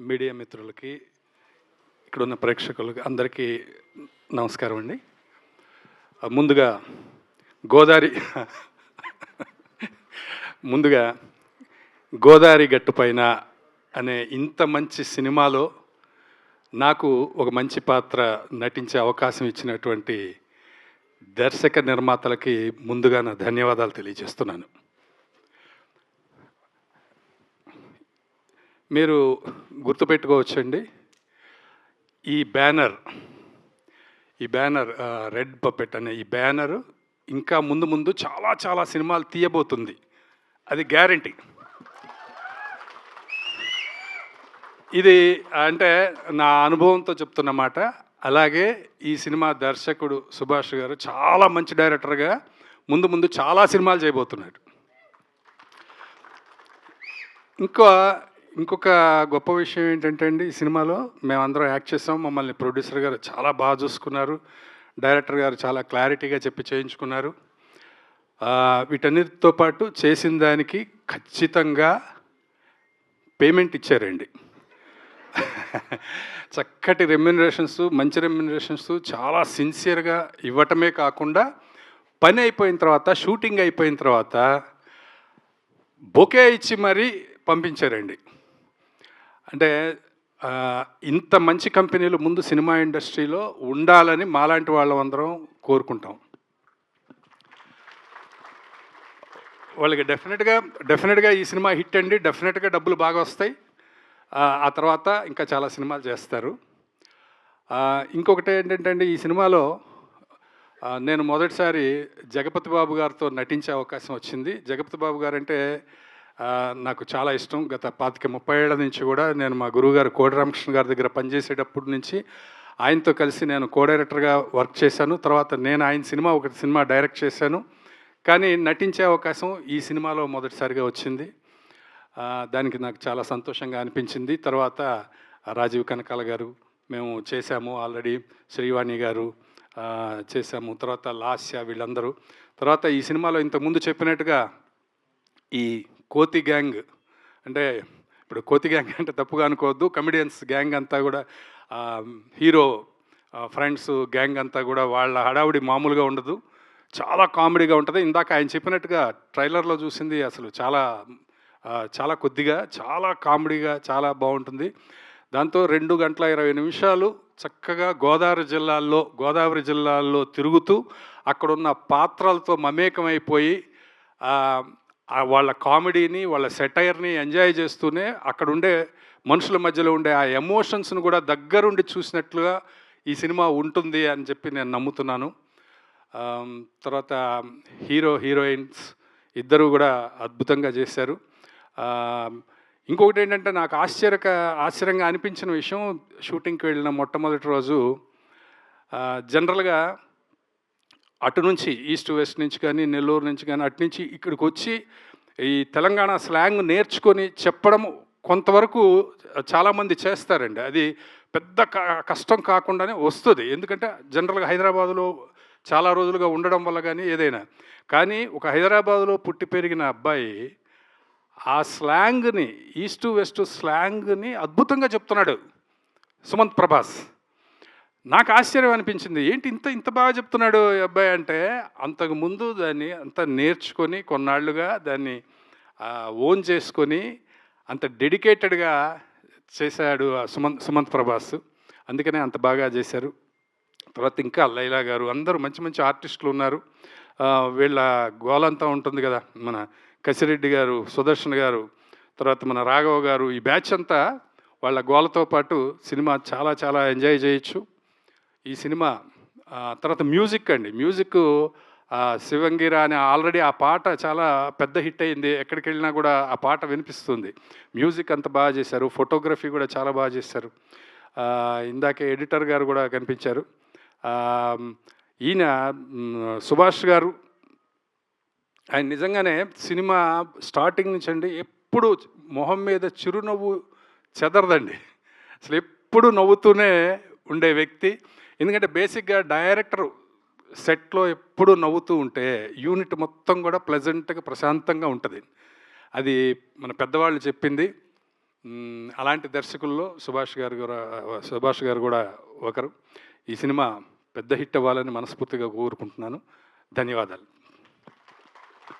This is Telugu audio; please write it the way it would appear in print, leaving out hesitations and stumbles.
మీడియా మిత్రులకి, ఇక్కడున్న ప్రేక్షకులకి అందరికీ నమస్కారం అండి. ముందుగా గోదావరి ముందుగా గోదావరి గట్టుపైన అనే ఇంత మంచి సినిమాలో నాకు ఒక మంచి పాత్ర నటించే అవకాశం ఇచ్చినటువంటి దర్శక నిర్మాతలకి ముందుగా నా ధన్యవాదాలు తెలియజేస్తున్నాను. మీరు గుర్తుపెట్టుకోవచ్చండి, ఈ బ్యానర్ రెడ్ పప్పెట్ అనే ఈ బ్యానర్ ఇంకా ముందు చాలా చాలా సినిమాలు తీయబోతుంది, అది గ్యారంటీ. ఇది అంటే నా అనుభవంతో చెప్తున్నమాట. అలాగే ఈ సినిమా దర్శకుడు సుభాష్ గారు చాలా మంచి డైరెక్టర్గా ముందు చాలా సినిమాలు చేయబోతున్నాడు. ఇంకొక గొప్ప విషయం ఏంటంటే అండి, ఈ సినిమాలో మేమందరం యాక్ట్ చేసాం. మమ్మల్ని ప్రొడ్యూసర్ గారు చాలా బాగా చూసుకున్నారు, డైరెక్టర్ గారు చాలా క్లారిటీగా చెప్పి చేయించుకున్నారు. వీటన్నిటితో పాటు చేసిన దానికి ఖచ్చితంగా పేమెంట్ ఇచ్చారండి. చక్కటి రెమ్యునరేషన్స్, మంచి రెమ్యునరేషన్స్ చాలా సిన్సియర్గా ఇవ్వటమే కాకుండా పని అయిపోయిన తర్వాత, షూటింగ్ అయిపోయిన తర్వాత బొకే ఇచ్చి మరీ పంపించారండి. అంటే ఇంత మంచి కంపెనీలు ముందు సినిమా ఇండస్ట్రీలో ఉండాలని మాలాంటి వాళ్ళందరం కోరుకుంటాం. వాళ్ళకి డెఫినెట్గా ఈ సినిమా హిట్ అండి, డెఫినెట్గా డబ్బులు బాగా వస్తాయి. ఆ తర్వాత ఇంకా చాలా సినిమాలు చేస్తారు. ఇంకొకటి ఏంటంటే అండి, ఈ సినిమాలో నేను మొదటిసారి జగపతి బాబు గారితో నటించే అవకాశం వచ్చింది. జగపతి బాబు గారు అంటే నాకు చాలా ఇష్టం. గత 25-30 ఏళ్ల నుంచి కూడా నేను మా గురువుగారు కోడి రామకృష్ణ గారి దగ్గర పనిచేసేటప్పటి నుంచి ఆయనతో కలిసి నేను కో డైరెక్టర్గా వర్క్ చేశాను. తర్వాత నేను ఆయన ఒక సినిమా డైరెక్ట్ చేశాను. కానీ నటించే అవకాశం ఈ సినిమాలో మొదటిసారిగా వచ్చింది. దానికి నాకు చాలా సంతోషంగా అనిపించింది. తర్వాత రాజీవ్ కనకాల గారు మేము చేశాము, ఆల్రెడీ శ్రీవాణి గారు చేశాము, తర్వాత లాస్య, వీళ్ళందరూ. తర్వాత ఈ సినిమాలో ఇంతకుముందు చెప్పినట్టుగా ఈ కోతి గ్యాంగ్, అంటే ఇప్పుడు కోతి గ్యాంగ్ అంటే తప్పుగా అనుకోవద్దు, కమెడియన్స్ గ్యాంగ్ అంతా కూడా, హీరో ఫ్రెండ్స్ గ్యాంగ్ అంతా కూడా వాళ్ళ హడావుడి మామూలుగా ఉండదు, చాలా కామెడీగా ఉంటుంది. ఇందాక ఆయన చెప్పినట్టుగా ట్రైలర్లో చూసింది అసలు చాలా కొద్దిగా, చాలా కామెడీగా చాలా బాగుంటుంది. దాంతో 2 గంటల 20 నిమిషాలు చక్కగా గోదావరి జిల్లాల్లో తిరుగుతూ అక్కడున్న పాత్రలతో మమేకమైపోయి వాళ్ళ కామెడీని, వాళ్ళ సెటైర్ని ఎంజాయ్ చేస్తూనే అక్కడుండే మనుషుల మధ్యలో ఉండే ఆ ఎమోషన్స్ను కూడా దగ్గరుండి చూసినట్లుగా ఈ సినిమా ఉంటుంది అని చెప్పి నేను నమ్ముతున్నాను. తర్వాత హీరోయిన్స్ ఇద్దరు కూడా అద్భుతంగా చేశారు. ఇంకొకటి ఏంటంటే, నాకు ఆశ్చర్యంగా అనిపించిన విషయం, షూటింగ్కి వెళ్ళిన మొట్టమొదటి రోజు జనరల్గా అటు నుంచి ఈస్ట్ వెస్ట్ నుంచి కానీ, నెల్లూరు నుంచి కానీ, అటు నుంచి ఇక్కడికి వచ్చి ఈ తెలంగాణ స్లాంగ్ నేర్చుకొని చెప్పడం కొంతవరకు చాలామంది చేస్తారండి. అది పెద్ద కష్టం కాకుండానే వస్తుంది. ఎందుకంటే జనరల్గా హైదరాబాదులో చాలా రోజులుగా ఉండడం వల్ల కానీ ఏదైనా, కానీ ఒక హైదరాబాదులో పుట్టి పెరిగిన అబ్బాయి ఆ స్లాంగ్ని, ఈస్ట్ వెస్ట్ స్లాంగ్ని అద్భుతంగా చెప్తున్నాడు సుమంత్ ప్రభాస్. నాకు ఆశ్చర్యం అనిపించింది, ఏంటి ఇంత బాగా చెప్తున్నాడు ఈ అబ్బాయి అంటే. అంతకుముందు దాన్ని అంత నేర్చుకొని కొన్నాళ్ళుగా దాన్ని ఓన్ చేసుకొని అంత డెడికేటెడ్గా చేశాడు సుమంత్ ప్రభాస్. అందుకనే అంత బాగా చేశారు. తర్వాత ఇంకా లైలా గారు, అందరూ మంచి మంచి ఆర్టిస్టులు ఉన్నారు. వీళ్ళ గోలంతా ఉంటుంది కదా, మన కసిరెడ్డి గారు, సుదర్శన్ గారు, తర్వాత మన రాఘవ గారు, ఈ బ్యాచ్ అంతా వాళ్ళ గోలతో పాటు సినిమా చాలా చాలా ఎంజాయ్ చేయొచ్చు ఈ సినిమా. తర్వాత మ్యూజిక్ శివంగిరా అనే ఆల్రెడీ ఆ పాట చాలా పెద్ద హిట్ అయింది, ఎక్కడికి వెళ్ళినా కూడా ఆ పాట వినిపిస్తుంది. మ్యూజిక్ అంత బాగా చేశారు, ఫోటోగ్రఫీ కూడా చాలా బాగా చేశారు. ఇందాకే ఎడిటర్ గారు కూడా కనిపించారు. ఈయన సుభాష్ గారు, ఆయన నిజంగానే సినిమా స్టార్టింగ్ నుంచి అండి ఎప్పుడు మొహం మీద చిరునవ్వు చెదరదండి, అసలు ఎప్పుడు నవ్వుతూనే ఉండే వ్యక్తి. ఎందుకంటే బేసిక్గా డైరెక్టర్ సెట్లో ఎప్పుడు నవ్వుతూ ఉంటే యూనిట్ మొత్తం కూడా ప్లెజెంట్గా ప్రశాంతంగా ఉంటుంది. అది మన పెద్దవాళ్ళు చెప్పింది. అలాంటి దర్శకుల్లో సుభాష్ గారు కూడా ఒకరు. ఈ సినిమా పెద్ద హిట్ అవ్వాలని మనస్ఫూర్తిగా కోరుకుంటున్నాను. ధన్యవాదాలు.